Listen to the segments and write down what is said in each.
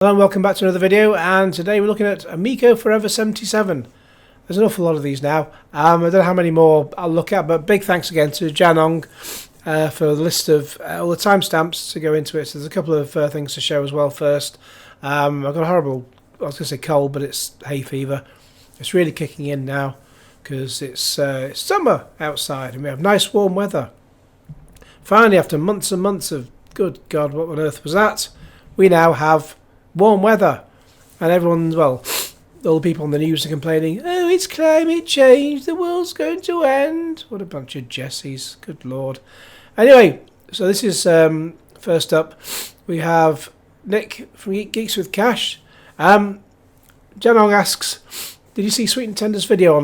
Hello and welcome back to another video, and today we're looking at Amico Forever 77. There's an awful lot of these now. I don't know how many more I'll look at, but big thanks again to Janong for the list of all the timestamps to go into it. So there's a couple of things to show as well first. I've got a horrible, I was going to say cold, but it's hay fever. It's really kicking in now because it's summer outside and we have nice warm weather. Finally, after months and months of, good God, what on earth was that? We now have warm weather, and everyone's, well, all the people on the news are complaining, oh, it's climate change, the world's going to end. What a bunch of Jessies, good Lord. Anyway, so this is, first up, we have Nick from Geeks with Cash. Janong asks, did you see Sweet and Tender's video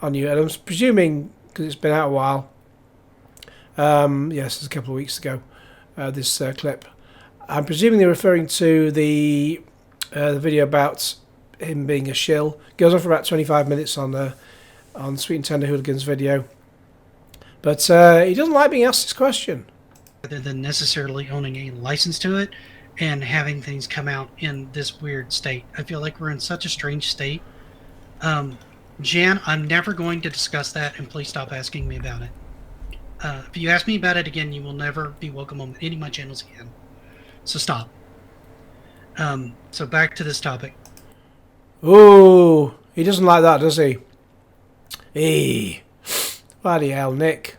on you? And I'm presuming, because it's been out a while, yes, it's a couple of weeks ago, this clip. I'm presuming they're referring to the video about him being a shill. Goes on for about 25 minutes on Sweet and Tender Hooligans video. But he doesn't like being asked this question. Rather than necessarily owning a license to it and having things come out in this weird state. I feel like we're in such a strange state. Jan, I'm never going to discuss that, and please stop asking me about it. If you ask me about it again, you will never be welcome on any of my channels again. So stop. So back to this topic. Oh, he doesn't like that, does he? Hey, bloody hell, Nick.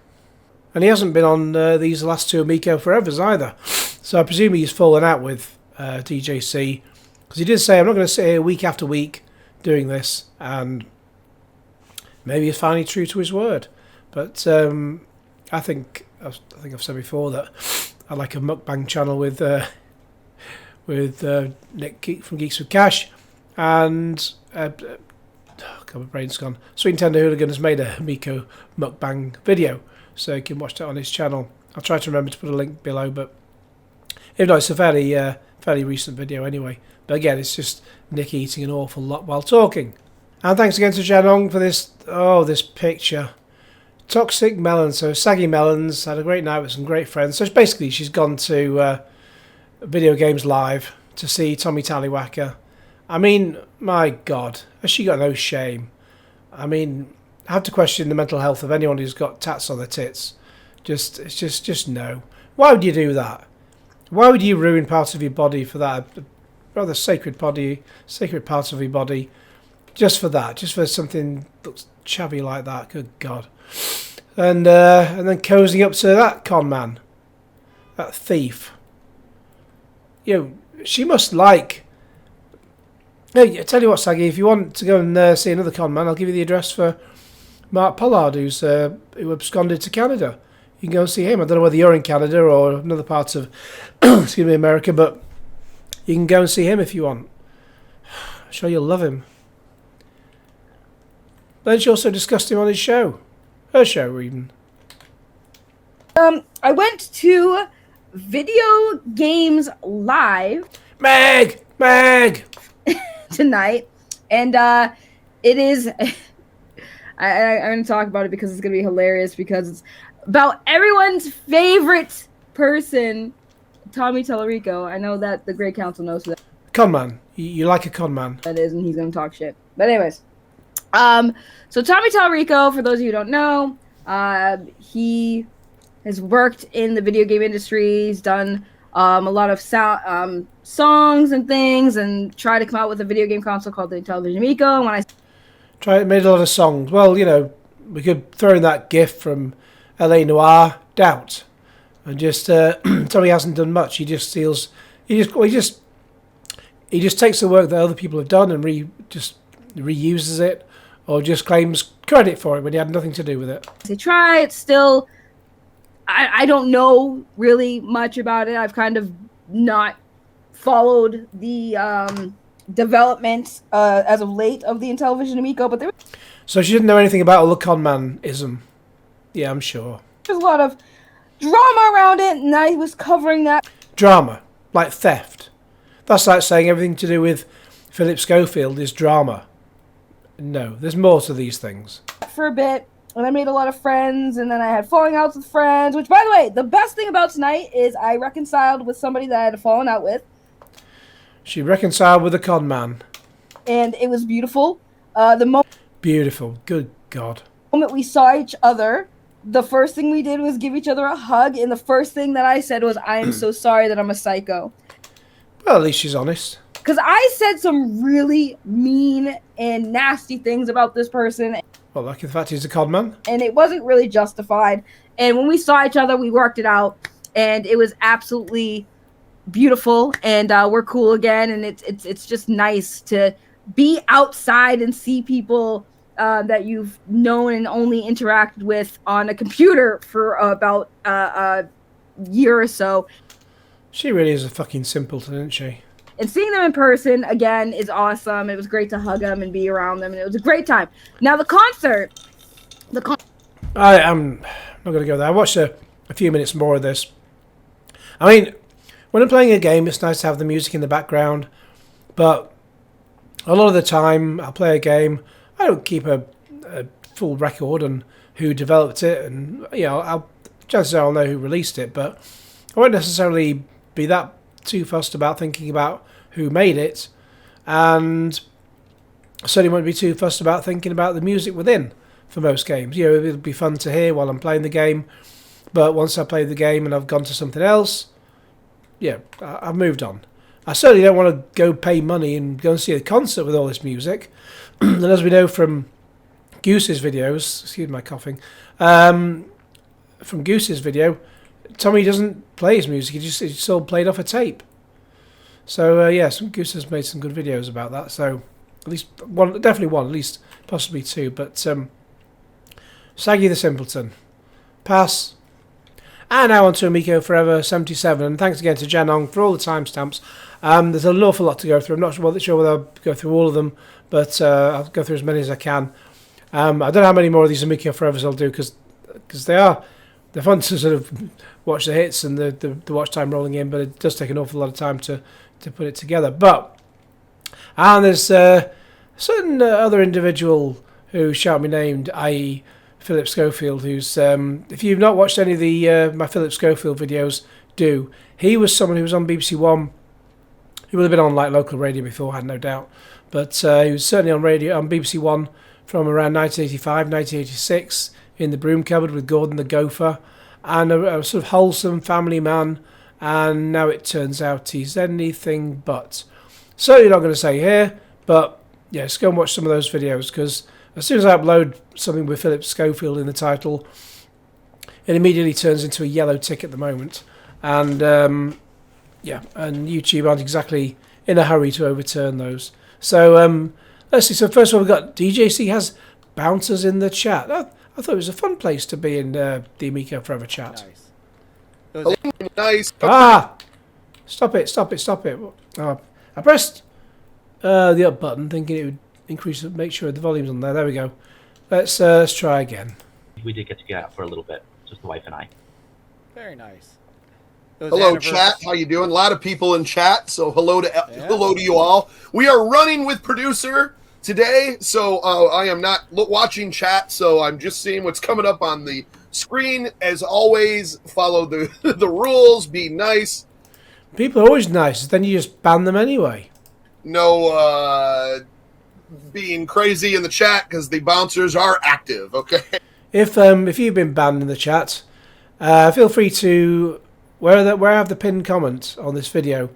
And he hasn't been on these last two Amico Forevers either. So I presume he's fallen out with DJC. Because he did say, I'm not going to sit here week after week doing this. And maybe he's finally true to his word. But I think I've said before that I like a mukbang channel with Nick from Geeks with Cash, and God, my brain's gone. Sweet and Tender Hooligan has made a Amico mukbang video, so you can watch that on his channel. I'll try to remember to put a link below, but if not, it's a fairly recent video anyway. But again, it's just Nick eating an awful lot while talking. And thanks again to Janong for this. Oh, this picture. Toxic Melon, so Saggy Melons had a great night with some great friends. So basically she's gone to Video Games Live to see Tommy Tallywacker. I mean, my God, has she got no shame? I mean, I have to question the mental health of anyone who's got tats on their tits. Just no. Why would you do that? Why would you ruin part of your body for that? Rather sacred part of your body, just for that, just for something that looks chubby like that. Good God. And then cozying up to that con man, that thief. You know, she must like. Hey, I tell you what, Saggy, if you want to go and see another con man, I'll give you the address for Mark Pollard, who absconded to Canada. You can go and see him. I don't know whether you're in Canada or another part of excuse me, America, but you can go and see him if you want. I'm sure you'll love him. Then she also discussed him on his show. Her show, even. I went to Video Games Live. Meg! Tonight, and it is. I'm going to talk about it because it's going to be hilarious because it's about everyone's favorite person, Tommy Tallarico. I know that the Great Council knows who that. Con man. You like a con man. That is, and he's going to talk shit. But anyways. So Tommy Tallarico, for those of you who don't know, he has worked in the video game industry. He's done a lot of songs and things, and tried to come out with a video game console called the Intellivision Amico. And when I made a lot of songs. Well, you know, we could throw in that gif from LA Noire, Doubt, and just Tommy hasn't done much. He just steals. He just takes the work that other people have done and reuses it. Or just claims credit for it when he had nothing to do with it. They try, it's still... I don't know really much about it. I've kind of not followed the development as of late of the Intellivision Amico, but So she didn't know anything about all the conman-ism. Yeah, I'm sure. There's a lot of drama around it, and I was covering that. Drama. Like theft. That's like saying everything to do with Philip Schofield is drama. No, there's more to these things. For a bit, and I made a lot of friends, and then I had falling outs with friends, which, by the way, the best thing about tonight is I reconciled with somebody that I had fallen out with. She reconciled with the con man. And it was beautiful. The Beautiful. Good God. moment we saw each other, the first thing we did was give each other a hug, and the first thing that I said was, I am so sorry that I'm a psycho. Well, at least she's honest. Because I said some really mean and nasty things about this person. Well, lucky the fact he's a con man. And it wasn't really justified. And when we saw each other, we worked it out. And it was absolutely beautiful. And we're cool again. And it's just nice to be outside and see people that you've known and only interacted with on a computer for about a year or so. She really is a fucking simpleton, isn't she? And seeing them in person, again, is awesome. It was great to hug them and be around them, and it was a great time. Now, the concert... I'm not going to go there. I watched a few minutes more of this. I mean, when I'm playing a game, it's nice to have the music in the background, but a lot of the time, I'll play a game, I don't keep a full record on who developed it, and, you know, chances are I'll know who released it, but I won't necessarily be that too fussed about thinking about who made it, and I certainly won't be too fussed about thinking about the music within for most games. You know, it'll be fun to hear while I'm playing the game, but once I play the game and I've gone to something else, yeah, I've moved on. I certainly don't want to go pay money and go and see a concert with all this music. And as we know from Goose's videos, excuse my coughing, from Goose's video, Tommy doesn't play his music, it's all played off a tape. So, yes, Goose has made some good videos about that. So, at least one, definitely one, at least possibly two. But, Saggy the Simpleton. Pass. And now on to Amico Forever 77. And thanks again to Janong for all the timestamps. There's an awful lot to go through. I'm not sure whether I'll go through all of them, but I'll go through as many as I can. I don't know how many more of these Amico Forevers I'll do, because they're fun to sort of watch the hits and the watch time rolling in, but it does take an awful lot of time to put it together. And there's a certain other individual who shan't be named, i.e. Philip Schofield, who's, if you've not watched any of the my Philip Schofield videos, do. He was someone who was on BBC One. He would have been on like local radio before, I had no doubt. But he was certainly on radio on BBC One from around 1985, 1986, in the broom cupboard with Gordon the Gopher, and a sort of wholesome family man, and now it turns out he's anything but. Certainly not going to say here, but yes, go and watch some of those videos, because as soon as I upload something with Philip Schofield in the title, it immediately turns into a yellow tick at the moment, and yeah, and YouTube aren't exactly in a hurry to overturn those. So let's see. So first of all, we've got DJC has bouncers in the chat. I thought it was a fun place to be in the Amico Forever chat. Nice. It was Nice. Ah! Stop it. I pressed the up button thinking it would increase, make sure the volume's on there. There we go. Let's try again. We did get to get out for a little bit, just the wife and I. very nice. It was Hello, anniversary- chat. How you doing? A lot of people in chat, so hello to you all. We are running with producer today, so I am not watching chat, so I'm just seeing what's coming up on the screen. As always, follow the the rules. Be nice. People are always nice, then you just ban them anyway. No being crazy in the chat, because the bouncers are active. Okay. If you've been banned in the chat, feel free to where I have the pinned comment on this video.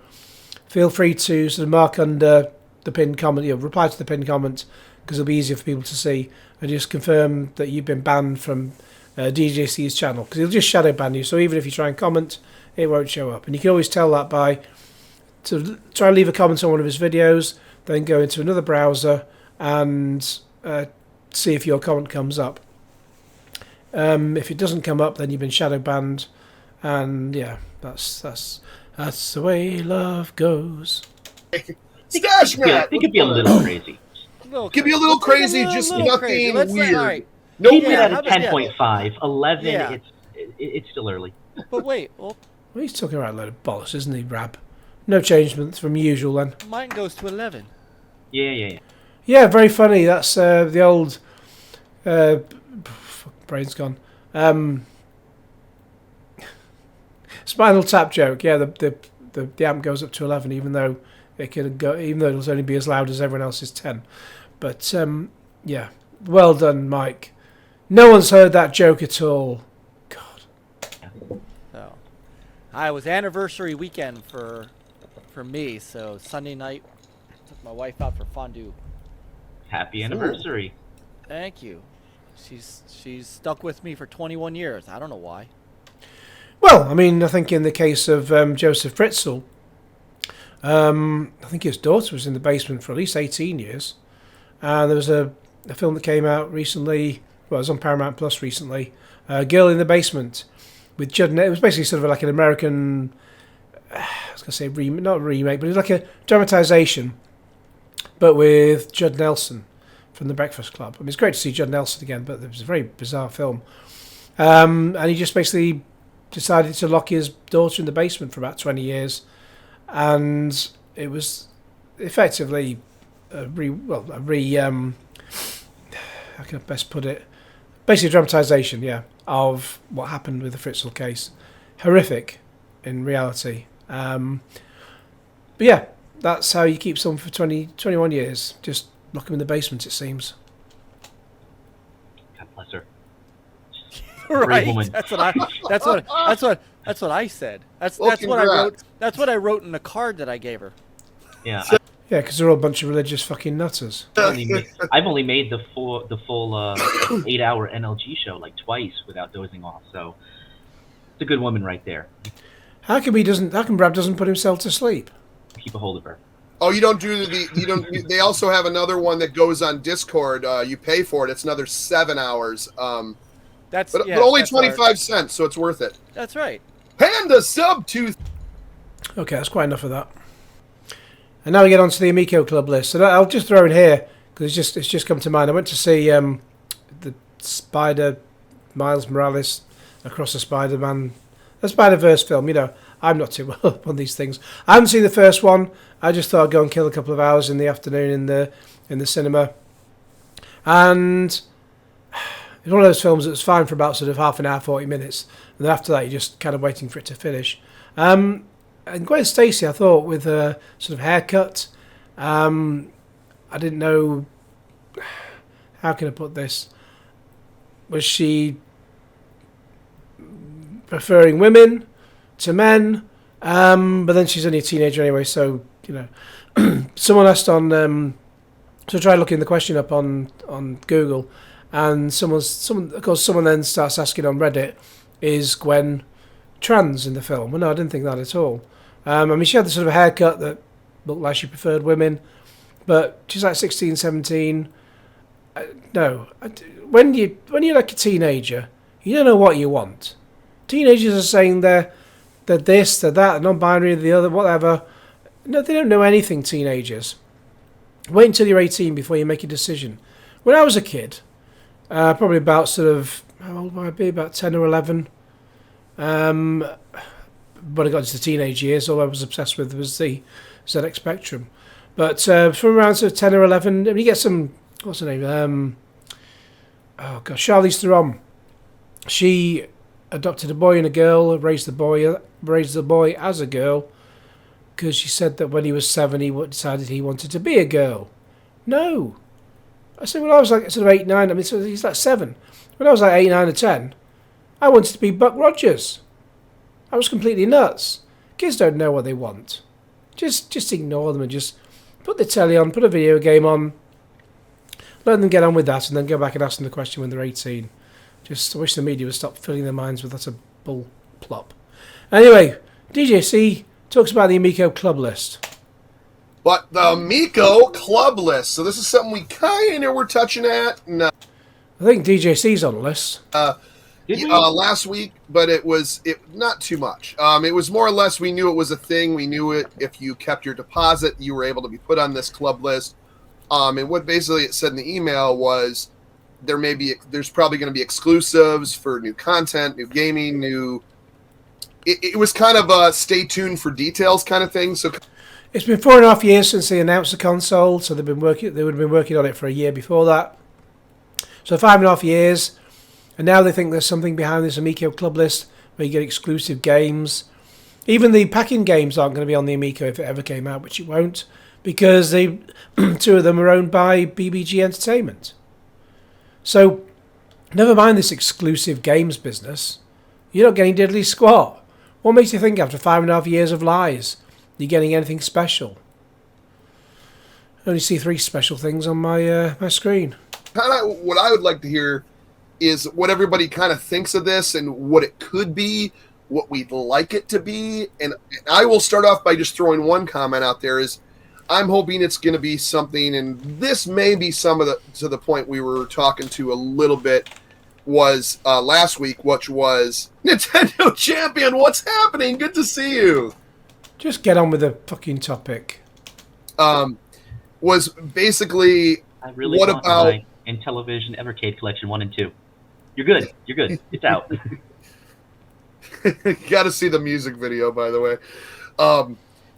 Feel free to sort of mark under the pinned comment, reply to the pinned comment, because it'll be easier for people to see, and just confirm that you've been banned from DJC's channel, because he'll just shadow ban you. So even if you try and comment, it won't show up, and you can always tell that by to try and leave a comment on one of his videos, then go into another browser and see if your comment comes up. If it doesn't come up, then you've been shadow banned, and yeah, that's the way love goes. Stash Matt. It could be a little crazy. Could be a little crazy, just nothing Let's weird. All right. No Keep it Yeah, at how a about- 10.5. 11, Yeah. it's still early. But wait, well, Well, he's talking about a load of bollocks, isn't he, Rab? No changements from usual then. mine goes to 11. Yeah. Yeah, very funny. That's the old brain's gone. Spinal Tap joke. Yeah, the amp goes up to 11, even though It can go, even though it'll only be as loud as everyone else's 10. But yeah, well done, Mike. No one's heard that joke at all. God. So, it was anniversary weekend for me. So Sunday night, took my wife out for fondue. Happy anniversary. Thank you. She's stuck with me for 21 years. I don't know why. Well, I mean, I think in the case of Joseph Fritzl, I think his daughter was in the basement for at least 18 years. And there was a film that came out recently, well, it was on Paramount Plus recently, Girl in the Basement, with Judd. It was basically sort of like an American, I was going to say not a remake, but it was like a dramatization, but with Judd Nelson from The Breakfast Club. I mean, it's great to see Judd Nelson again, but it was a very bizarre film. And he just basically decided to lock his daughter in the basement for about 20 years. And it was effectively how can I best put it? Basically a dramatisation, yeah, of what happened with the Fritzl case. Horrific in reality. But yeah, that's how you keep someone for 21 years. Just lock them in the basement, it seems. God bless her. Right. Woman. That's what I said. That's what I wrote. That's what I wrote in the card that I gave her. Yeah. Yeah, because they're all a bunch of religious fucking nutters. I've only made the full 8-hour NLG show like twice without dozing off. So it's a good woman right there. How come Brad doesn't put himself to sleep? Keep a hold of her. Oh, you don't do they also have another one that goes on Discord. You pay for it. It's another 7 hours. But only 25 cents, so it's worth it. That's right. Panda sub to. Okay, that's quite enough of that. And now we get on to the Amico Club list. So I'll just throw in here because it's just come to mind. I went to see the Spider Miles Morales Across the Spider-Man, the Spider-Verse film. You know, I'm not too well up on these things. I haven't seen the first one. I just thought I'd go and kill a couple of hours in the afternoon in the cinema. And it's one of those films that was fine for about sort of half an hour, 40 minutes. And then after that, you're just kind of waiting for it to finish. And Gwen Stacy, I thought, with her sort of haircut, I didn't know, how can I put this? Was she preferring women to men? But then she's only a teenager anyway, so, you know. Someone asked on, so I tried looking the question up on Google, and someone then starts asking on Reddit, is Gwen trans in the film? Well, no, I didn't think that at all. I mean, she had the sort of haircut that looked like she preferred women, but she's like 16, 17. No, when you're like a teenager, you don't know what you want. Teenagers are saying they're this, they're that, non-binary, the other, whatever. No, they don't know anything, teenagers. Wait until you're 18 before you make a decision. When I was a kid, probably about sort of, how old would I be, about 10 or 11, but I got into the teenage years, all I was obsessed with was the ZX Spectrum. But from around sort of 10 or 11, I mean, you get some, what's her name? Charlize Theron. She adopted a boy and a girl, raised the boy as a girl, because she said that when he was 7, he decided he wanted to be a girl. No. I said, when I was like sort of 8, 9, I mean, so he's like 7. When I was like 8, 9 or 10, I wanted to be Buck Rogers. I was completely nuts. Kids don't know what they want. Just ignore them and just put the telly on, put a video game on, let them get on with that, and then go back and ask them the question when they're 18. I wish the media would stop filling their minds with that's a bull plop. Anyway, DJC talks about the Amico Club list. But the Amico Club list. So this is something we kind of were touching at. No. I think DJC's on the list. Last week, but it not too much. It was more or less we knew it was a thing. We knew it. If you kept your deposit, you were able to be put on this club list. And what basically it said in the email was there's probably going to be exclusives for new content, new gaming, new. It was kind of a stay tuned for details kind of thing. So it's been 4.5 years since they announced the console, so they would have been working on it for a year before that. So 5.5 years. And now they think there's something behind this Amico Club list where you get exclusive games. Even the packing games aren't going to be on the Amico if it ever came out, which it won't, because they 2 of them are owned by BBG Entertainment. So, never mind this exclusive games business. You're not getting diddly squat. What makes you think after 5.5 years of lies you're getting anything special? I only see 3 special things on my my screen. What I would like to hear is what everybody kind of thinks of this and what it could be, what we'd like it to be. And I will start off by just throwing one comment out there is I'm hoping it's going to be something, and this may be some of to the point we were talking to a little bit was last week, which was Nintendo Champion. What's happening? Good to see you. Just get on with the fucking topic. Was basically I really what want about my Intellivision Evercade Collection 1 and 2. You're good. You're good. It's out. You got to see the music video, by the way.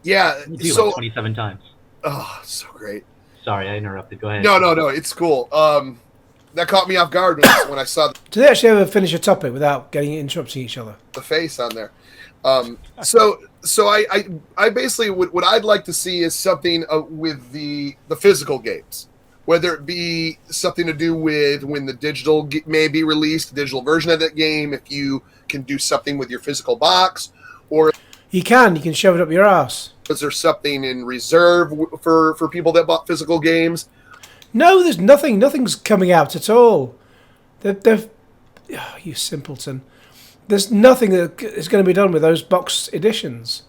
Yeah, You do so like 27 times. oh, so great. Sorry, I interrupted. Go ahead. No, it's cool. That caught me off guard when I saw Do they actually ever finish a topic without getting interrupting each other? the face on there. So I basically what I'd like to see is something with the physical games, whether it be something to do with when the digital may be released, the digital version of that game. If you can do something with your physical box, or You can shove it up your ass. is there something in reserve for people that bought physical games? No, there's nothing. Nothing's coming out at all. They've oh, you simpleton. There's nothing that is going to be done with those box editions.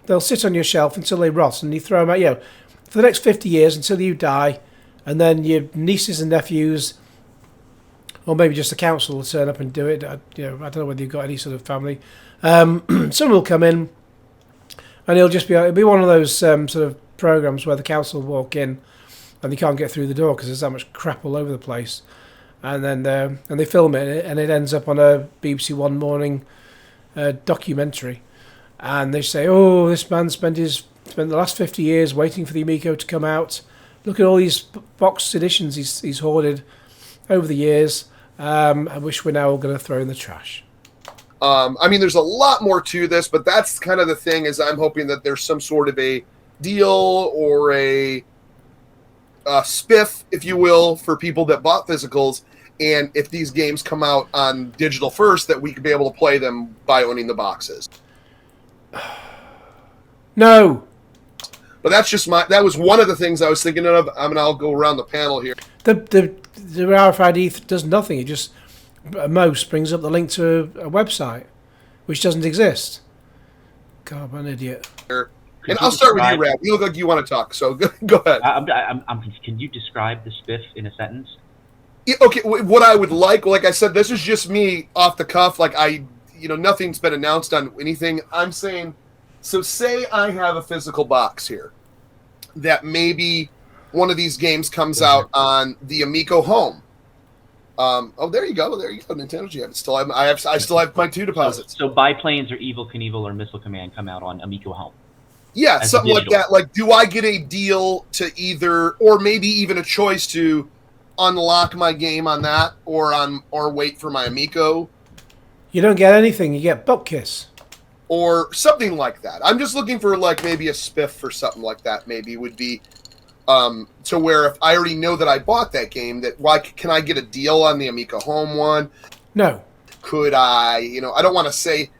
They'll sit on your shelf until they rot, and you throw them out. For the next 50 years until you die, and then your nieces and nephews, or maybe just the council will turn up and do it. I don't know whether you've got any sort of family. Someone will come in, and it'll be one of those sort of programs where the council will walk in, and they can't get through the door because there's that much crap all over the place. And then and they film it, and it ends up on a BBC One morning documentary. And they say, "Oh, this man spent the last 50 years waiting for the Amico to come out. Look at all these box editions he's hoarded over the years. I wish we're now all going to throw in the trash." I mean, there's a lot more to this, but that's kind of the thing. Is I'm hoping that there's some sort of a deal or a spiff, if you will, for people that bought physicals. And if these games come out on digital first, that we could be able to play them by owning the boxes. No. But that's just that was one of the things I was thinking of. I mean, I'll go around the panel here. The RFID does nothing. It just at most brings up the link to a website, which doesn't exist. God, I'm an idiot. And I'll start with you, Rab. You look like you want to talk, so go ahead. Can you describe the spiff in a sentence? Yeah, okay, what I would like I said, this is just me off the cuff. Like nothing's been announced on anything. I'm saying, so say I have a physical box here that maybe one of these games comes out on the Amico home. There you go, Nintendo Jam. I still have my 2 deposits. So Biplanes or Evil Knievel or Missile Command come out on Amico home. Yeah, something like that. Like, do I get a deal to either, or maybe even a choice to unlock my game on that, or wait for my Amico? You don't get anything. You get butt kiss. Or something like that. I'm just looking for maybe a spiff for something like that. Maybe would be to where if I already know that I bought that game, can I get a deal on the Amico home one? No. Could I? I don't want to say,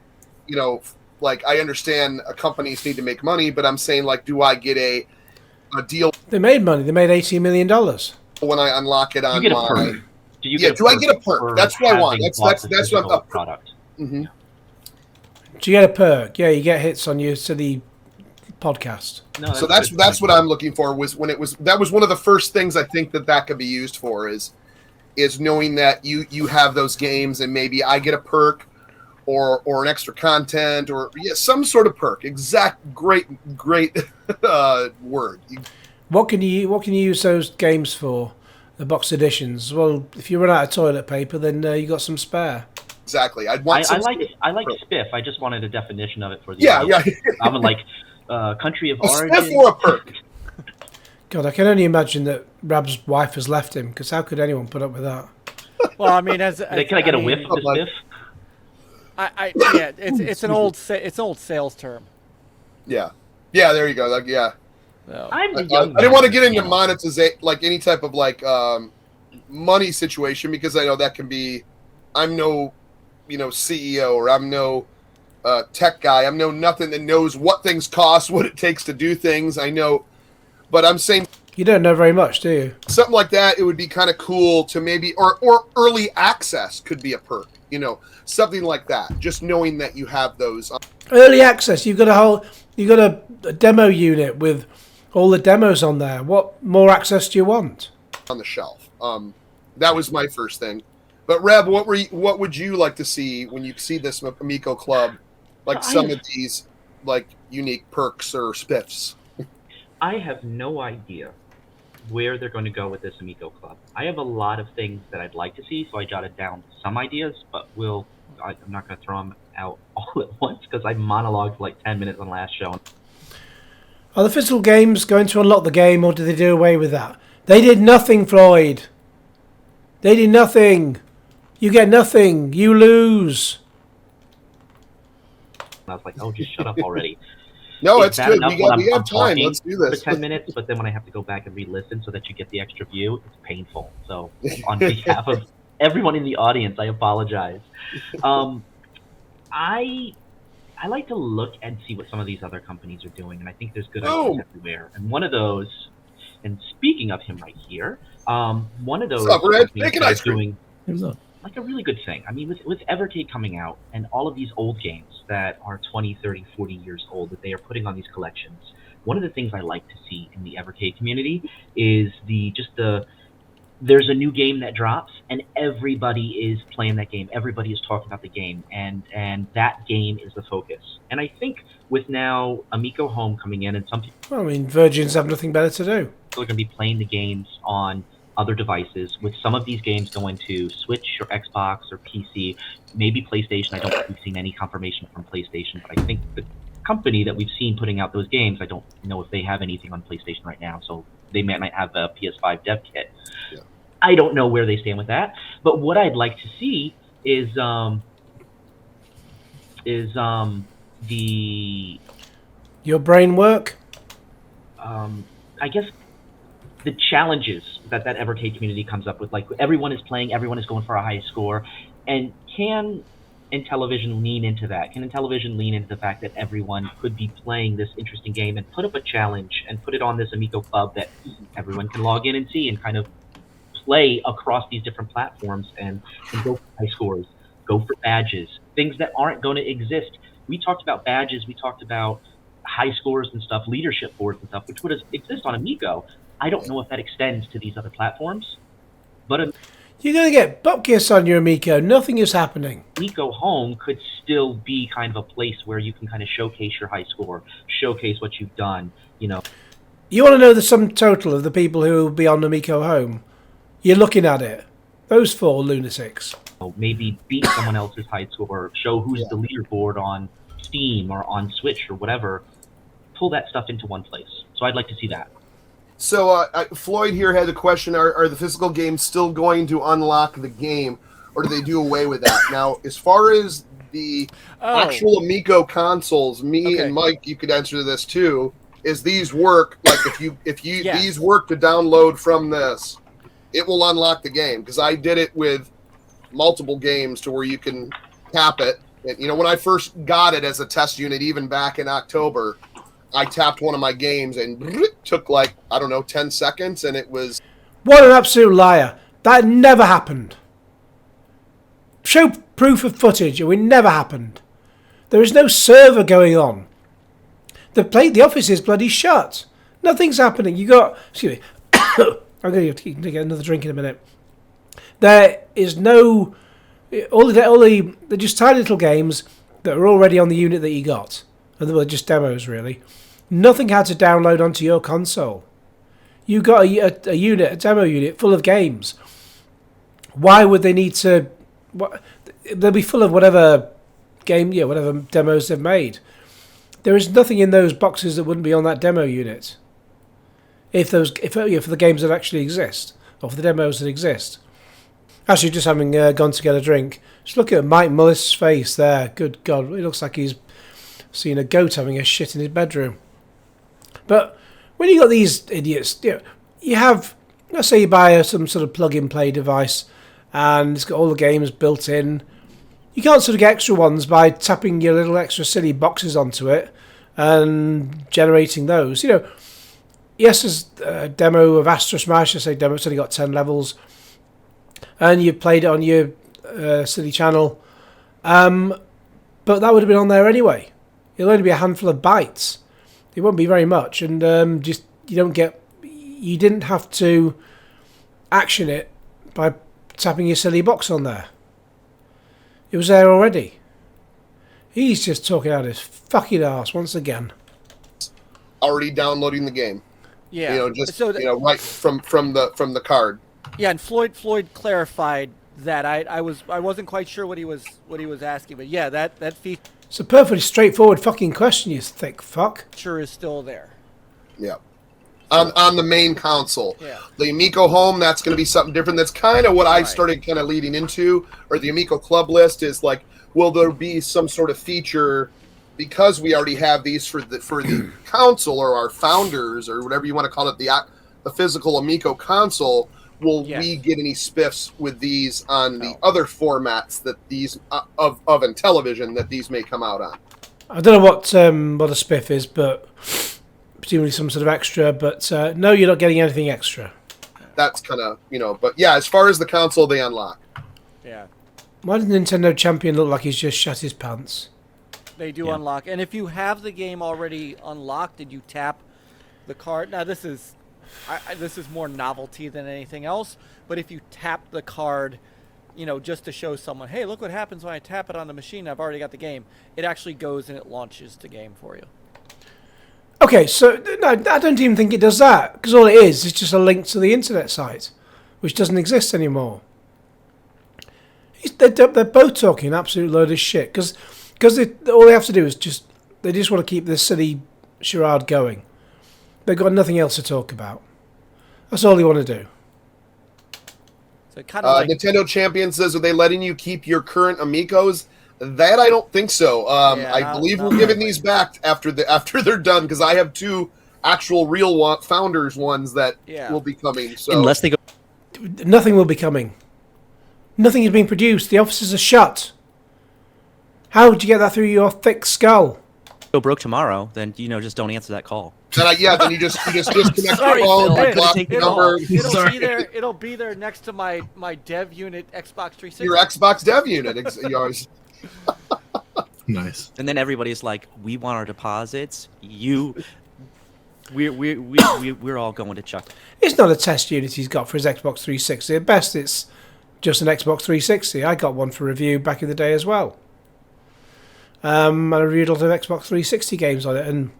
I understand companies need to make money, but I'm saying do I get a deal? They made money. They made $18 million. When I unlock it on you get my... a perk. Do I get a perk? That's what I want. That's what I'm up product. Mm-hmm. Do you get a perk? Yeah, you get hits on your city podcast. No, so that's what I'm looking for. That was one of the first things I think that could be used for is knowing that you have those games and maybe I get a perk or an extra content or some sort of perk. Great word. What can you use those games for? The box editions. Well, if you run out of toilet paper, then you got some spare. Exactly. I like spiff. I just wanted a definition of it for the I'm like country of origin. Spiff or a perk. God, I can only imagine that Rab's wife has left him because how could anyone put up with that? Well, I mean, can I get a whiff of the spiff? It's an old sales term. Yeah. Yeah, there you go. Like, yeah. No. I'm I the young didn't want to get into man. monetization, like any type of like money situation, because I know that can be. I'm no, CEO, or I'm no tech guy. I'm no nothing that knows what things cost, what it takes to do things. I know, but I'm saying You don't know very much, do you? something like that. It would be kind of cool to maybe, or early access could be a perk. Something like that. Just knowing that you have those. Early access. You've got a demo unit with all the demos on there. What more access do you want? On the shelf. That was my first thing. But Reb, what would you like to see when you see this Amico Club, like some of these like unique perks or spiffs? I have no idea where they're going to go with this Amico Club. I have a lot of things that I'd like to see, so I jotted down some ideas, but I'm not going to throw them out all at once because I monologued for like 10 minutes on the last show. Are the physical games going to unlock the game, or do they do away with that? They did nothing, Floyd. They did nothing. You get nothing. You lose. And I was like, oh, just shut up already. No, Is it's that good. enough We when have I'm time. talking Let's do this. for 10 minutes, but then when I have to go back and re-listen so that you get the extra view, it's painful. So on behalf of everyone in the audience, I apologize. I like to look and see what some of these other companies are doing, and I think there's good ideas everywhere. And one of those, and speaking of him right here, one of those What's up, Red? companies Make an that ice are cream. doing Who's up? like a really good thing. I mean, with Evercade coming out and all of these old games that are 20, 30, 40 years old that they are putting on these collections, one of the things I like to see in the Evercade community is there's a new game that drops and everybody is playing that game. Everybody is talking about the game, and that game is the focus. And I think with now Amico Home coming in, and some people Well, I mean, Virgins have nothing better to do. are going to be playing the games on other devices, with some of these games going to Switch or Xbox or PC, maybe PlayStation. I don't think we've seen any confirmation from PlayStation, but I think the company that we've seen putting out those games, I don't know if they have anything on PlayStation right now, so they might not have a PS5 dev kit. Yeah. I don't know where they stand with that, but what I'd like to see is the Your brain work? I guess the challenges that Evercade community comes up with. Like, everyone is playing, everyone is going for a high score, and can Intellivision lean into that? Can Intellivision lean into the fact that everyone could be playing this interesting game and put up a challenge and put it on this Amico Club that everyone can log in and see and kind of play across these different platforms and go for high scores, go for badges, things that aren't going to exist. We talked about badges, we talked about high scores and stuff, leadership boards and stuff, which would exist on Amigo. I don't know if that extends to these other platforms, but You're going to get bupkis on your Amico. Nothing is happening. Amico Home could still be kind of a place where you can kind of showcase your high score, showcase what you've done, You want to know the sum total of the people who will be on Amico Home? You're looking at it. Those 4 lunatics. Maybe beat someone else's high score, show who's the leaderboard on Steam or on Switch or whatever, pull that stuff into one place. So I'd like to see that. So Floyd here had a question: Are the physical games still going to unlock the game, or do they do away with that? Now, as far as the actual Amico consoles, and Mike, you could answer this too. Is these work like if you Yes. these work to download from this, it will unlock the game? Because I did it with multiple games to where you can tap it. And, when I first got it as a test unit, even back in October, I tapped one of my games and it took 10 seconds, and it was... What an absolute liar. That never happened. Show proof of footage. It never happened. There is no server going on. The office is bloody shut. Nothing's happening. Excuse me. I'm going to get another drink in a minute. There is no... They're just tiny little games that are already on the unit that you got. And they were just demos, really. Nothing had to download onto your console. You got a demo unit full of games. Why would they need to... They'll be full of whatever whatever demos they've made. There is nothing in those boxes that wouldn't be on that demo unit. For the games that actually exist, or for the demos that exist. Actually, just having gone to get a drink, just look at Mike Mullis's face there. Good God, it looks like he's seen a goat having a shit in his bedroom. But when you got these idiots, you have, let's say you buy some sort of plug-and-play device and it's got all the games built in. You can't sort of get extra ones by tapping your little extra silly boxes onto it and generating those. Yes, there's a demo of Astro Smash. I say demo, it's only got 10 levels. And you played it on your silly channel. But that would have been on there anyway. It'll only be a handful of bytes. It won't be very much. And you didn't have to action it by tapping your silly box on there. It was there already. He's just talking out his fucking arse once again. Already downloading the game. Yeah. Right from the card. Yeah, and Floyd clarified that I wasn't quite sure what he was asking, but yeah, that feature It's a perfectly straightforward fucking question, you thick fuck. is still there. Yeah. On the main console. Yeah. The Amico Home, that's going to be something different. That's kind of what I started kind of leading into, or the Amico Club list is like, will there be some sort of feature, because we already have these for the console or our founders or whatever you want to call it, the physical Amico console, will we get any spiffs with these on the other formats that these of Intellivision that these may come out on? I don't know what a spiff is, but presumably some sort of extra, but no, you're not getting anything extra. That's kind of, but yeah, as far as the console, they unlock. Yeah. Why does Nintendo Champion look like he's just shut his pants? They do unlock. And if you have the game already unlocked and you tap the card, now this is more novelty than anything else, but if you tap the card, just to show someone, hey, look what happens when I tap it on the machine, I've already got the game, it actually goes and it launches the game for you. Okay, so no, I don't even think it does that, because all it is just a link to the internet site, which doesn't exist anymore. They're both talking an absolute load of shit, because all they have to do is they just want to keep this silly charade going. They've got nothing else to talk about. That's all they want to do. So kind of Nintendo Champion says, are they letting you keep your current Amigos? That I don't think so. I believe we're giving these back after they're done, because I have two actual real founders ones that will be coming. So unless they go, nothing will be coming. Nothing is being produced. The offices are shut. How did you get that through your thick skull? go broke tomorrow, then just don't answer that call. Then you just disconnect your phone, block the number. It'll be there next to my dev unit Xbox 360. Your Xbox dev unit. Nice. And then everybody's like, "We want our deposits. We're all going to Chuck." It's not a test unit he's got for his Xbox 360. At best, it's just an Xbox 360. I got one for review back in the day as well. I reviewed a lot of Xbox 360 games on it, and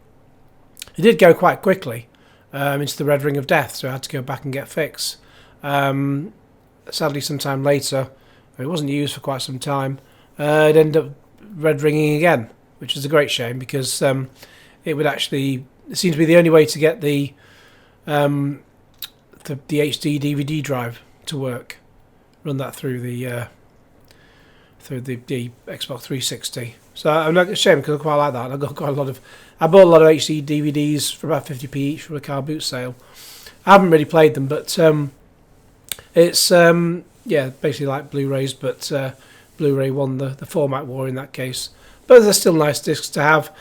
it did go quite quickly into the red ring of death, so I had to go back and get fixed. Sadly, sometime later, it wasn't used for quite some time, it ended up red ringing again, which is a great shame, because it would actually, it seemed to be the only way to get the HD DVD drive to work. Run that through the Xbox 360. So I'm not ashamed, because I quite like that. I bought a lot of HD DVDs for about 50p each from a car boot sale. I haven't really played them, but it's basically like Blu-rays, but Blu-ray won the format war in that case. But they're still nice discs to have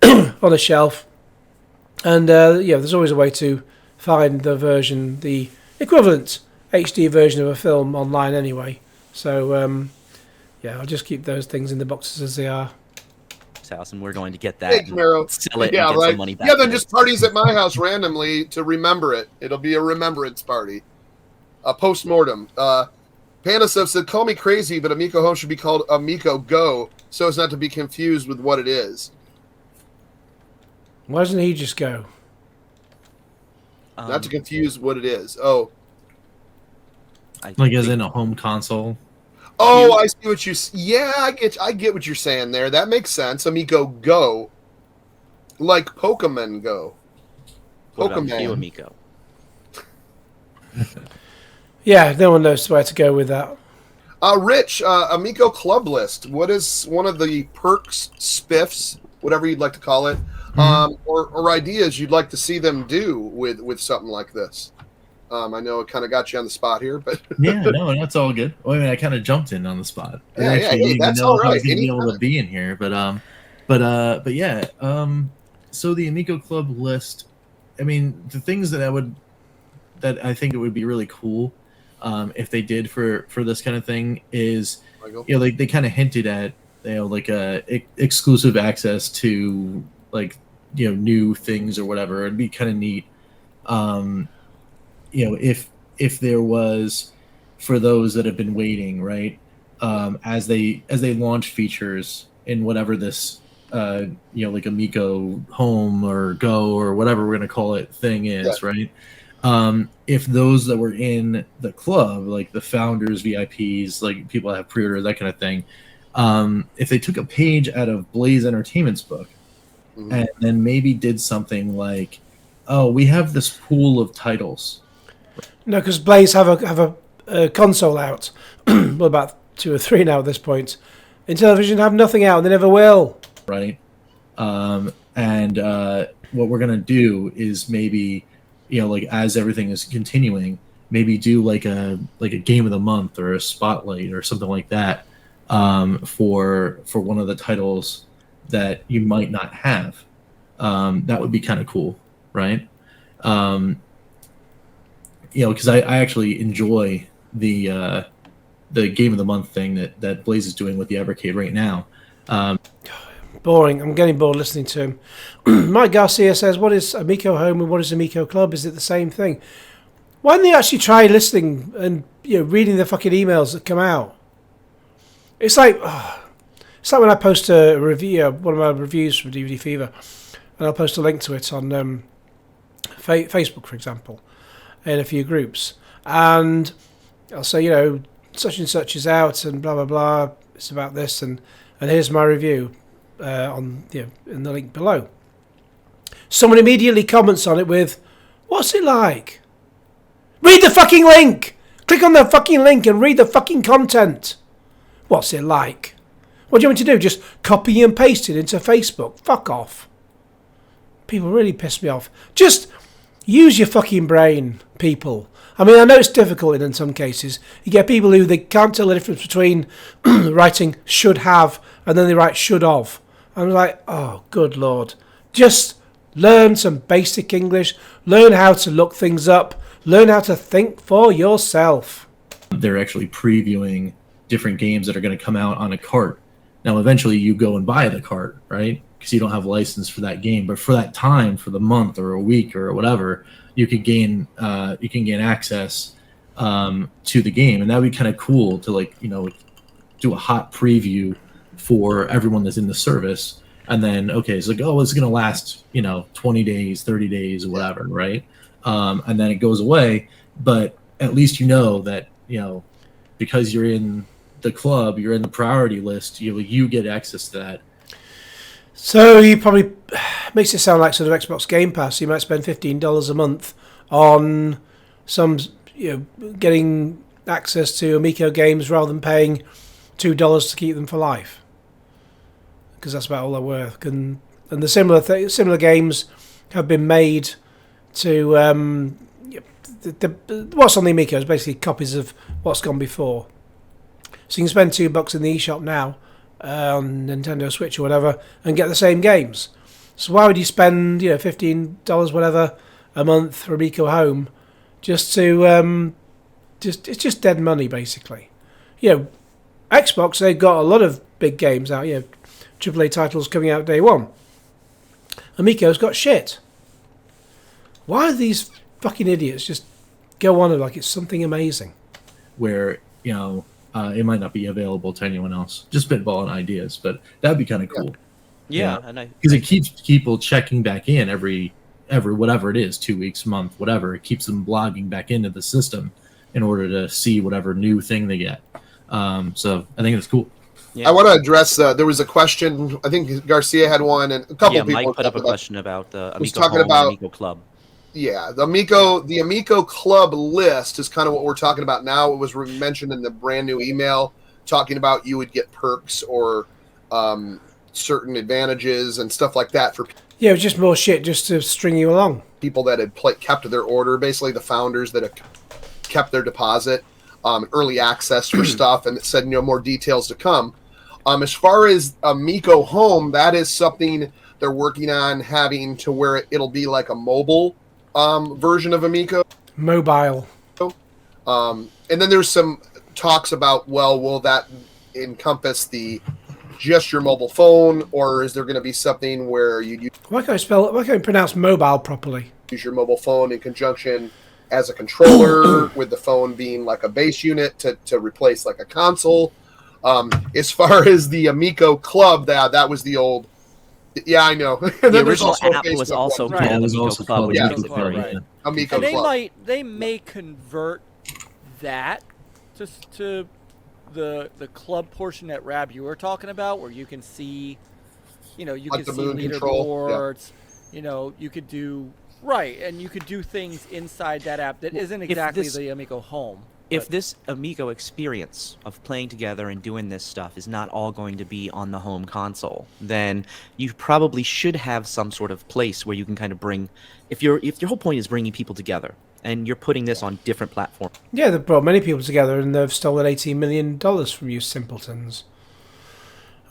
on a shelf. And there's always a way to find the equivalent HD version of a film online anyway. So I'll just keep those things in the boxes as they are. House, and we're going to get that. Hey, Camaro. Sell it. Yeah, and get right. Some money back. Yeah, then just parties at my house randomly to remember it. It'll be a remembrance party. A post-mortem. Pandasev said, "Call me crazy, but Amico Home should be called Amico Go, so as not to be confused with what it is." Why doesn't he just go? Not to confuse what it is. Oh. Like as in a home console. Oh, I see what you. Yeah, I get what you're saying there. That makes sense. Amico Go, like Pokemon Go. What about Pokemon. you, Amico? Yeah, no one knows where to go with that. Rich, Amico Club list. What is one of the perks, spiffs, whatever you'd like to call it, or ideas you'd like to see them do with something like this? I know it kind of got you on the spot here, but Yeah, no, that's all good. Well, I mean, I kind of jumped in on the spot. Yeah, I yeah, actually hey, didn't that's even know all if I was right. going to be able to Anytime. be in here, but yeah. So the Amico Club list. I mean, the things that I think it would be really cool, if they did for this kind of thing is, you know, like they kind of hinted at, you know, like exclusive access to, like, you know, new things or whatever. It'd be kind of neat. You know, if there was, for those that have been waiting, right, as they launch features in whatever this you know, like Amico Home or Go or whatever we're gonna call it thing is, right? If those that were in the club, like the founders, VIPs, like people that have pre-order, that kind of thing, if they took a page out of Blaze Entertainment's book and then maybe did something like, oh, we have this pool of titles. No, because Blaze have a console out. Well, about 2 or 3 now at this point. In television, have nothing out, and they never will. Right. And what we're gonna do is maybe, you know, like as everything is continuing, maybe do like a game of the month or a spotlight or something like that, for one of the titles that you might not have. That would be kind of cool, right? You know, because I actually enjoy the game of the month thing that Blaze is doing with the Evercade right now. Boring. I'm getting bored listening to him. Mike Garcia says, what is Amico Home and what is Amico Club? Is it the same thing? Why don't they actually try listening and, you know, reading the fucking emails that come out? It's like when I post a review, one of my reviews from DVD Fever, and I'll post a link to it on Facebook, for example, in a few groups. And I'll say, you know, such and such is out and blah, blah, blah. It's about this and here's my review. On, you know, in the link below. Someone immediately comments on it with, what's it like? Read the fucking link! Click on the fucking link and read the fucking content. What's it like? What do you want me to do? Just copy and paste it into Facebook? Fuck off. People really piss me off. Just use your fucking brain, people. I mean, I know it's difficult in some cases. You get people who they can't tell the difference between writing should have and then they write should of. I'm like, oh, good Lord. Just learn some basic English. Learn how to look things up. Learn how to think for yourself. They're actually previewing different games that are going to come out on a cart. Now, eventually you go and buy the cart, right? Because you don't have a license for that game. But for that time, for the month or a week or whatever, you can gain access to the game. And that would be kind of cool to, like, you know, do a hot preview for everyone that's in the service, and then it's like, oh, it's gonna last, you know, 20 days, 30 days, whatever, right? And then it goes away, but at least you know that, you know, because you're in the club, you're in the priority list, you get access to that. So he probably makes it sound like sort of Xbox Game Pass. You might spend $15 a month on some, you know, getting access to Amico games rather than paying $2 to keep them for life, because that's about all they're worth. And the similar games have been made to what's on the Amico is basically copies of what's gone before. So you can spend $2 in the eShop now on Nintendo Switch or whatever and get the same games. So why would you spend, you know, $15 whatever a month for Amico Home just to it's just dead money basically. You know, Xbox, they've got a lot of big games out, you know, AAA titles coming out day one. Amico's got shit. Why do these fucking idiots just go on like it's something amazing? Where, you know, it might not be available to anyone else. Just spitballing ideas, but that'd be kind of cool. Yeah, you know? and because it keeps people checking back in every whatever it is, 2 weeks, month, whatever. It keeps them blogging back into the system in order to see whatever new thing they get. So I think it's cool. Yeah. I want to address. There was a question. I think Garcia had one, and a couple people. Mike put up a question about the Amico talking Home about and Amico Club. Yeah, the Amico Club list is kind of what we're talking about now. It was mentioned in the brand new email talking about you would get perks or certain advantages and stuff like that for Yeah, it was just more shit just to string you along. people that had kept their order, basically the founders that have kept their deposit, early access for stuff, and it said, more details to come. As far as Amico Home, that is something they're working on having to where it'll be like a mobile version of Amico. Mobile. And then there's some talks about, well, will that encompass just your mobile phone, or is there going to be something where you Why can't you pronounce mobile properly? use your mobile phone in conjunction as a controller with the phone being like a base unit to replace like a console? As far as the Amico Club, that was the old. Yeah, I know. The original app was also Right. called it was Amigo also Club, called which Amico makes it Club, very right. Amico And Club. they may convert that to the club portion that Rab you were talking about, where you can see, you Like can the see moon control, leaderboards. You could do and you could do things inside that app that isn't exactly the Amico Home. If this Amigo experience of playing together and doing this stuff is not all going to be on the home console, then you probably should have some sort of place where you can kind of bring, if your whole point is bringing people together and you're putting this on different platforms. Yeah, they've brought many people together and they've stolen $18 million from you simpletons.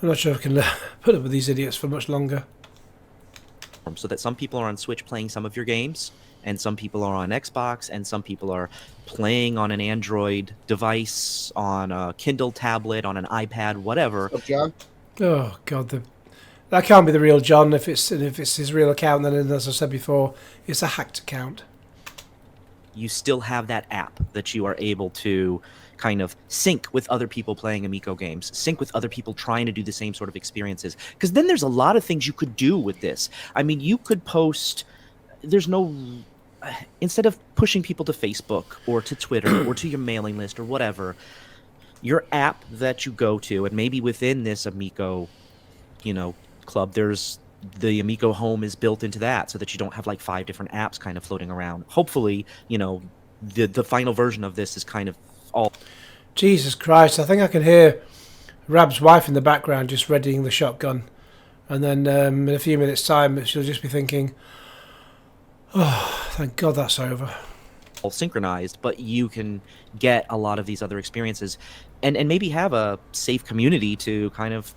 I'm not sure I can put up with these idiots for much longer. So that some people are on Switch playing some of your games, and some people are on Xbox, and some people are playing on an Android device, on a Kindle tablet, on an iPad, whatever. What's up, John? Oh God, that can't be the real John. If it's his real account, then as I said before, it's a hacked account. You still have that app that you are able to kind of sync with other people playing Amico games, sync with other people trying to do the same sort of experiences. Because then there's a lot of things you could do with this. I mean, you could post. Instead of pushing people to Facebook or to Twitter or to your mailing list or whatever, your app that you go to, and maybe within this Amico, club, there's the Amico Home is built into that, so that you don't have like 5 different apps kind of floating around. Hopefully, the final version of this is kind of all. Jesus Christ! I think I can hear Rab's wife in the background just readying the shotgun, and then in a few minutes' time, she'll just be thinking, "Oh, thank God that's over." All synchronized, but you can get a lot of these other experiences, and maybe have a safe community to kind of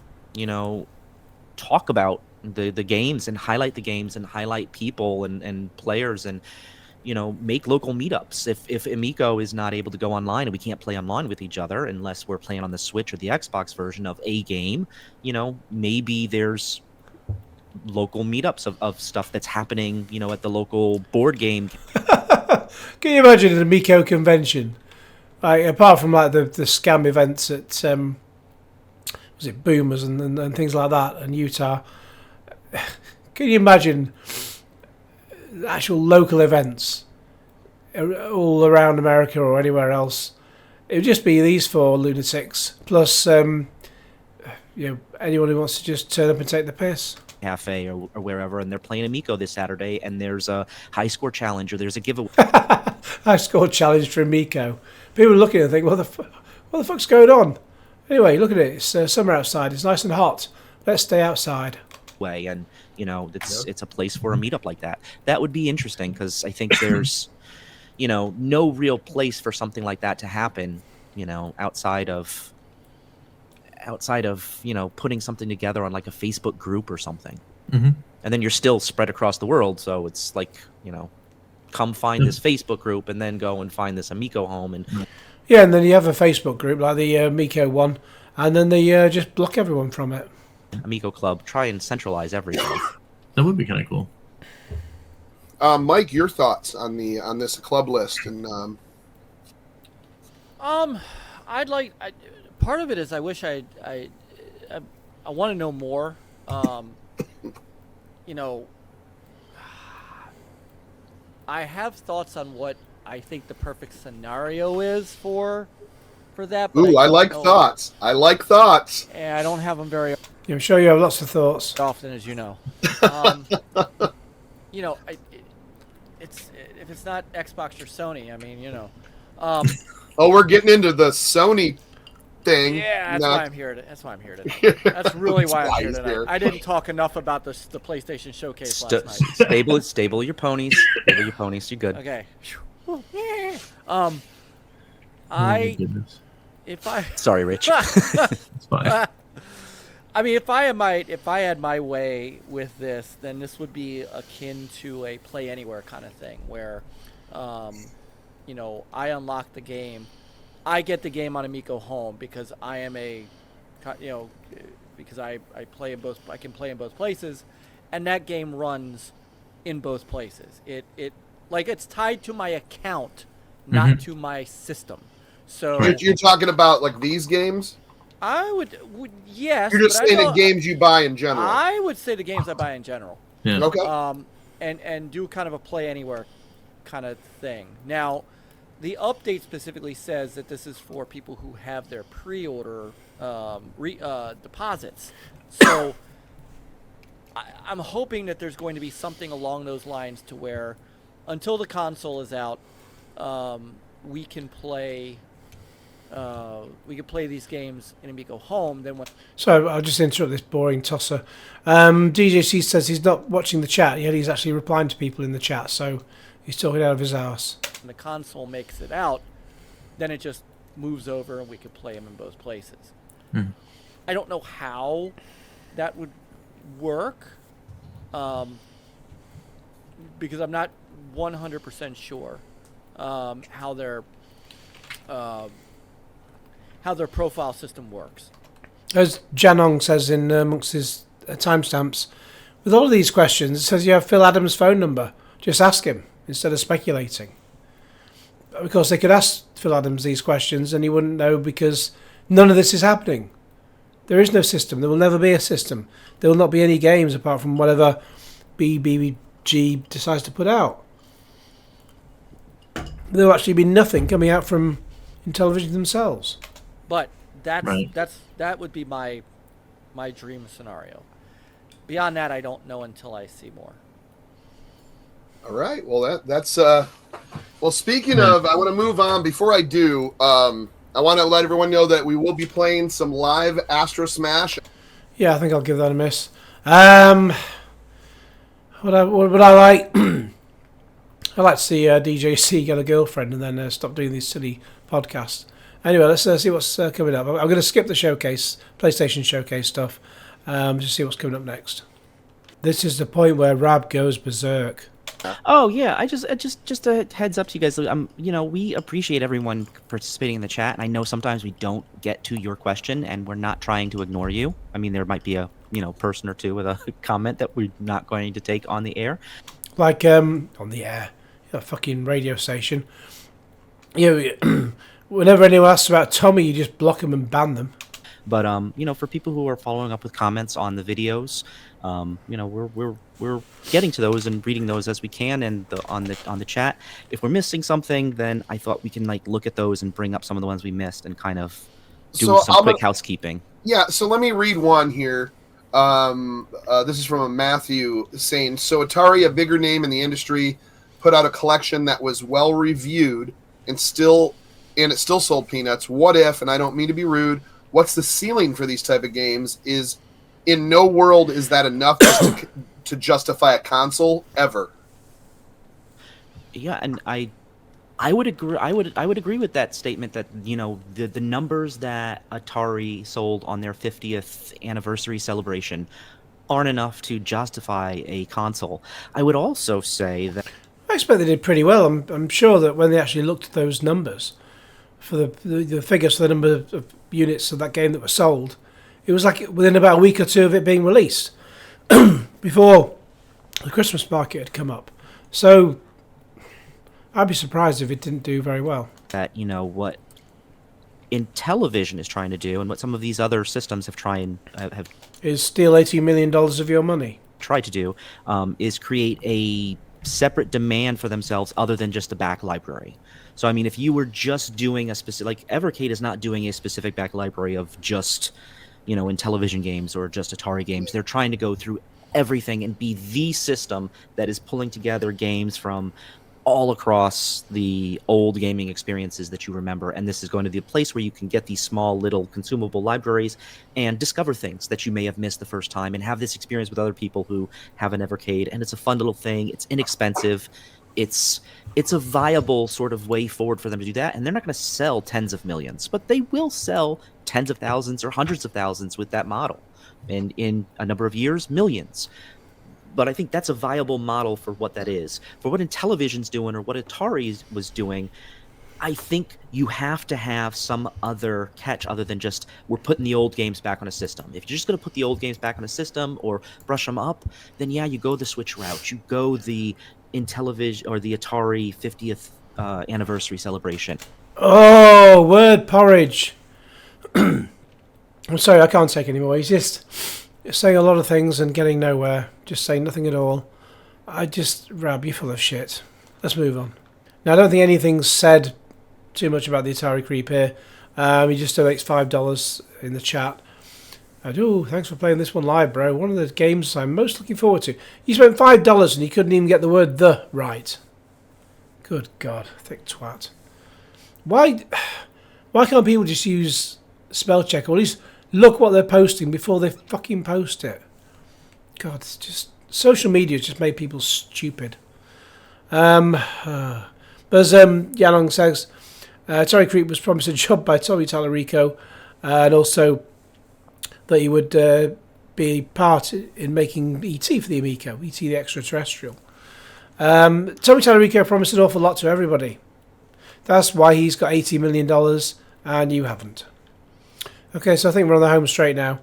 talk about the games and highlight the games and highlight people and players, and make local meetups. If Amico is not able to go online and we can't play online with each other unless we're playing on the Switch or the Xbox version of a game, maybe there's local meetups of stuff that's happening at the local board game. Can you imagine an Amico convention? Like, apart from like the scam events at was it Boomers and things like that in Utah? Can you imagine actual local events all around America or anywhere else? It would just be these 4 lunatics plus anyone who wants to just turn up and take the piss. Cafe or wherever, and they're playing Amico this Saturday, and there's a high score challenge or there's a giveaway. High score challenge for Amico. People are looking and think, what the fuck's going on? Anyway, look at it. It's summer outside. It's nice and hot. Let's stay outside. And it's a place for a meetup like that. That would be interesting, because I think there's no real place for something like that to happen outside of putting something together on like a Facebook group or something. Mm-hmm. And then you're still spread across the world, so it's like come find this Facebook group and then go and find this Amico Home. And yeah, and then you have a Facebook group like the Amico one, and then they just block everyone from it. Amigo Club, try and centralize everything. That would be kind of cool. Mike, your thoughts on this club list? And part of it is I wish I want to know more. I have thoughts on what I think the perfect scenario is for that. But I like thoughts. I like thoughts. And I don't have them very Yeah, I'm sure you have lots of thoughts. often, as you know. if it's not Xbox or Sony, I mean, Oh, we're getting into the Sony thing. yeah, that's No. why I'm here. That's why I'm here tonight. That's really That's why I'm why here he's tonight. here. I didn't talk enough about the PlayStation Showcase last night. Stable your ponies. Stable your ponies. You're good. Okay. Oh my goodness. If I Sorry, Rich. It's fine. I mean, if I had my way with this, then this would be akin to a play anywhere kind of thing, where, I unlock the game, I get the game on Amico Home because I am because I play in both, I can play in both places, and that game runs in both places. It's tied to my account, not to my system. So You're talking about like these games? I would yes. You're just but saying the games you buy in general. I would say the games I buy in general. Yeah. Okay. And do kind of a play anywhere kind of thing. Now, the update specifically says that this is for people who have their pre-order deposits. So I'm hoping that there's going to be something along those lines to where, until the console is out, we can play these games in Amico Home. Then when So I'll just interrupt this boring tosser. DJC says he's not watching the chat, yet he's actually replying to people in the chat, so he's talking out of his ass. the console makes it out, then it just moves over and we can play them in both places. I don't know how that would work, because I'm not 100% sure how their profile system works. As Janong says in amongst his timestamps, with all of these questions, it says you have Phil Adams' phone number. Just ask him instead of speculating. Because they could ask Phil Adams these questions and he wouldn't know, because none of this is happening. There is no system. There will never be a system. There will not be any games apart from whatever BBG decides to put out. There will actually be nothing coming out from Intellivision themselves. But Right. that would be my dream scenario. Beyond that, I don't know until I see more. All right. Well, that's well, speaking of, I want to move on. Before I do, I want to let everyone know that we will be playing some live Astro Smash. Yeah, I think I'll give that a miss. What I like, I like to see DJC get a girlfriend and then stop doing these silly podcasts. Anyway, let's see what's coming up. I'm going to skip the showcase, PlayStation showcase stuff, to see what's coming up next. This is the point where Rab goes berserk. Oh yeah, I just a heads up to you guys. We appreciate everyone participating in the chat, and I know sometimes we don't get to your question, and we're not trying to ignore you. I mean, there might be a person or two with a comment that we're not going to take on the air. Like on the air, a fucking radio station. Whenever anyone asks about Tommy, you just block them and ban them. But for people who are following up with comments on the videos, we're getting to those and reading those as we can, and on the chat. If we're missing something, then I thought we can look at those and bring up some of the ones we missed and kind of do some quick housekeeping. Yeah. So let me read one here. This is from a Matthew saying, so Atari, a bigger name in the industry, put out a collection that was well reviewed and it still sold peanuts. What if, and I don't mean to be rude, what's the ceiling for these type of games? Is in no world is that enough just to justify a console ever. Yeah, and I would agree. I would agree with that statement that the numbers that Atari sold on their 50th anniversary celebration aren't enough to justify a console. I would also say that I expect they did pretty well. I'm sure that when they actually looked at those numbers for the figures for the number of units of that game that were sold, it was like within about a week or two of it being released, before the Christmas market had come up. So I'd be surprised if it didn't do very well. that what Intellivision is trying to do, and what some of these other systems have Is steal $80 million of your money. tried to do, is create a separate demand for themselves other than just the back library. So I mean, if you were just doing a specific, Evercade is not doing a specific back library of just Intellivision games or just Atari games. They're trying to go through everything and be the system that is pulling together games from all across the old gaming experiences that you remember. And this is going to be a place where you can get these small little consumable libraries and discover things that you may have missed the first time and have this experience with other people who have an Evercade. And it's a fun little thing. It's inexpensive. It's a viable sort of way forward for them to do that. And they're not going to sell tens of millions, but they will sell tens of thousands or hundreds of thousands with that model. And in a number of years, millions. But I think that's a viable model for what that is. For what Intellivision's doing or what Atari was doing, I think you have to have some other catch other than just we're putting the old games back on a system. If you're just going to put the old games back on a system or brush them up, then yeah, you go the Switch route. You go the Intellivision or the Atari 50th anniversary celebration. Oh, word porridge. I'm sorry, I can't take anymore. He's just saying a lot of things and getting nowhere. Just saying nothing at all. Rab, you're full of shit. Let's move on. Now, I don't think anything's said too much about the Atari creep here. He just donates $5 in the chat. Thanks for playing this one live, bro. One of the games I'm most looking forward to. You spent $5 and you couldn't even get the word "the" right. Good God, thick twat. Why can't people just use spell check, or at least look what they're posting before they fucking post it? God, it's just social media just made people stupid. But as Yanong says, Atari Creep was promised a job by Tommy Tallarico, and also that he would be part in making ET for the Amico, ET the Extraterrestrial. Tommy Tallarico promised an awful lot to everybody. That's why he's got $80 million and you haven't. Okay, so I think we're on the home straight now.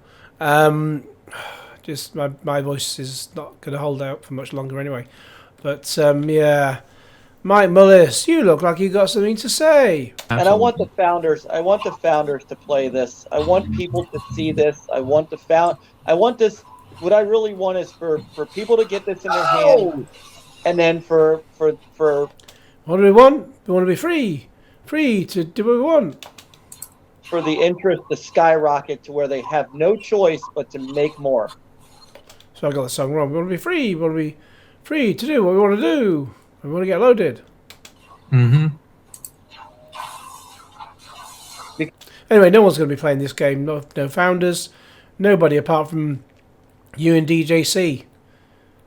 Just my voice is not going to hold out for much longer anyway. But yeah, Mike Mullis, you look like you got something to say. Absolutely. And I want the founders to play this. I want people to see this. I want this. What I really want is for people to get this in their hands, and then for what do we want? We want to be free to do what we want. For the interest to skyrocket to where they have no choice but to make more. So I got the song wrong. We want to be free. We want to be free to do what we want to do. We want to get loaded. Mm-hmm. Anyway, no one's going to be playing this game. No founders. Nobody apart from you and DJC.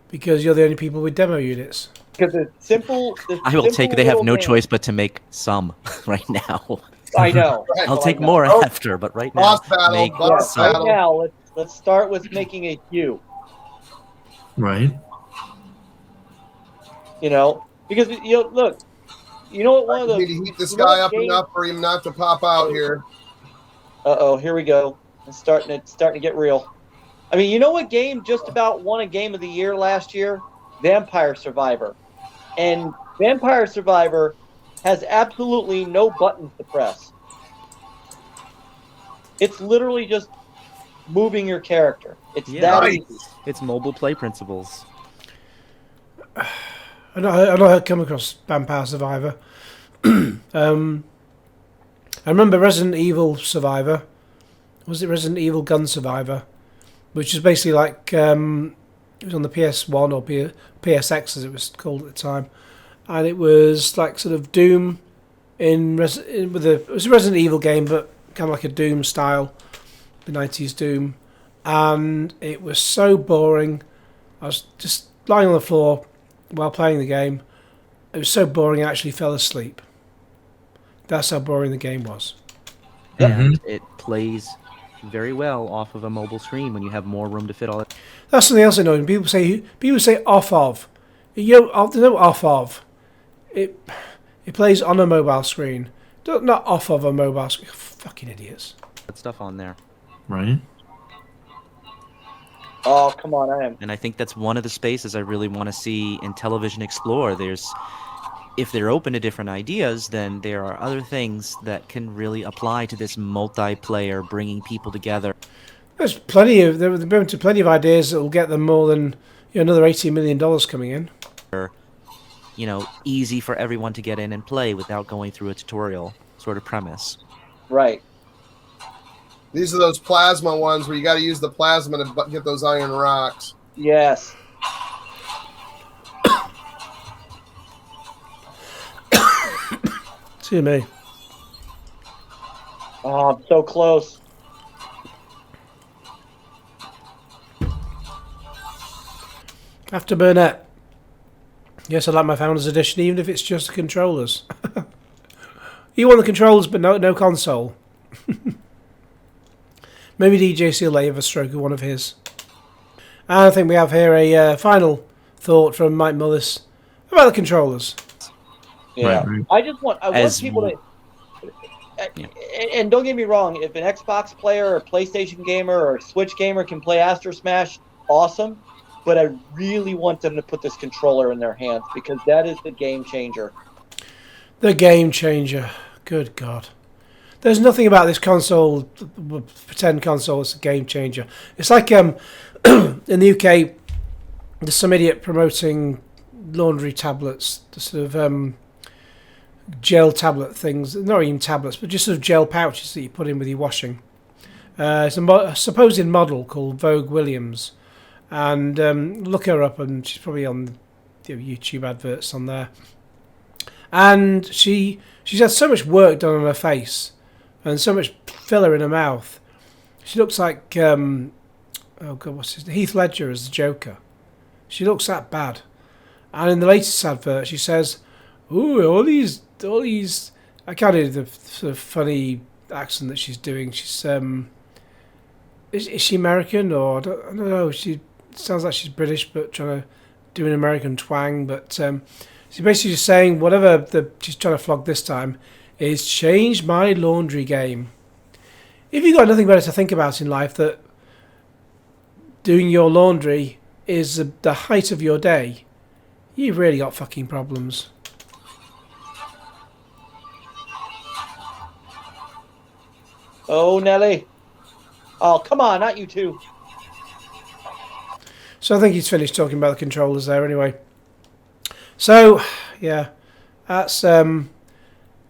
Because you're the only people with demo units. Because it's simple. I will take. They have no choice but to make some right now. I know. I'll take more after, but right now, make some. Right now, let's start with making a few. Right. Because look, what one of the need to heat this guy up enough for him not to pop out here. Here we go. It's starting to get real. I mean, you know what game just about won a game of the year last year? Vampire Survivor. And Vampire Survivor has absolutely no buttons to press. It's literally just moving your character. It's that easy. It's mobile play principles. I know I've come across Vampire Survivor. I remember Resident Evil Survivor. Was it Resident Evil Gun Survivor? Which is basically like it was on the PS1 or PSX as it was called at the time, and it was like sort of Doom it was a Resident Evil game, but kind of like a Doom style, the 90s Doom, and it was so boring. I was just lying on the floor while playing the game. It was so boring I actually fell asleep. That's how boring the game was. And it plays very well off of a mobile screen when you have more room to fit all it. That's something else annoying. People say off of. There's no off of. It plays on a mobile screen, not off of a mobile screen. Fucking idiots. That stuff on there. Right. Oh, come on, I am. And I think that's one of the spaces I really want to see Intellivision explore. If they're open to different ideas, then there are other things that can really apply to this multiplayer, bringing people together. There's plenty of ideas that will get them more than another $80 million coming in. Easy for everyone to get in and play without going through a tutorial sort of premise. Right. These are those plasma ones where you got to use the plasma to get those iron rocks. Yes. See me. Oh, I'm so close. Afterburner. Yes, I like my Founders Edition, even if it's just the controllers. You want the controllers, but no console. Maybe DJ C will have a stroke of one of his. And I think we have here a final thought from Mike Mullis about the controllers. Yeah. Right. I want As people to. Yeah. And don't get me wrong, if an Xbox player or PlayStation gamer or Switch gamer can play Astro Smash, awesome. But I really want them to put this controller in their hands because that is the game changer. The game changer. Good God. There's nothing about this console, pretend console, it's a game changer. It's like in the UK, there's some idiot promoting laundry tablets, the sort of gel tablet things, not even tablets, but just sort of gel pouches that you put in with your washing. It's a supposed model called Vogue Williams. And look her up, and she's probably on YouTube adverts on there. And she's had so much work done on her face, and so much filler in her mouth. She looks like oh God, what's his name? Heath Ledger as the Joker. She looks that bad. And in the latest advert, she says, "Ooh, all these." I can't do the sort of funny accent that she's doing. She's is she American or I don't know? She sounds like she's British, but trying to do an American twang. But she's basically just saying whatever she's trying to flog this time is change my laundry game. If you've got nothing better to think about in life, that doing your laundry is the height of your day, you've really got fucking problems. Oh, Nelly. Oh, come on, not you two. So I think he's finished talking about the controllers there anyway. So, yeah, that's I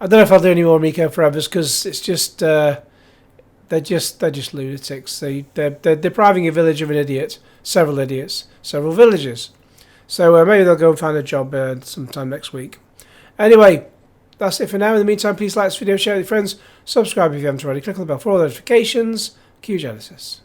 don't know if I'll do any more Amico Forevers because it's just they're just lunatics. They're depriving a village of an idiot, several idiots, several villages. So maybe they'll go and find a job sometime next week. Anyway, that's it for now. In the meantime, please like this video, share it with your friends, subscribe if you haven't already, click on the bell for all notifications. Q Genesis.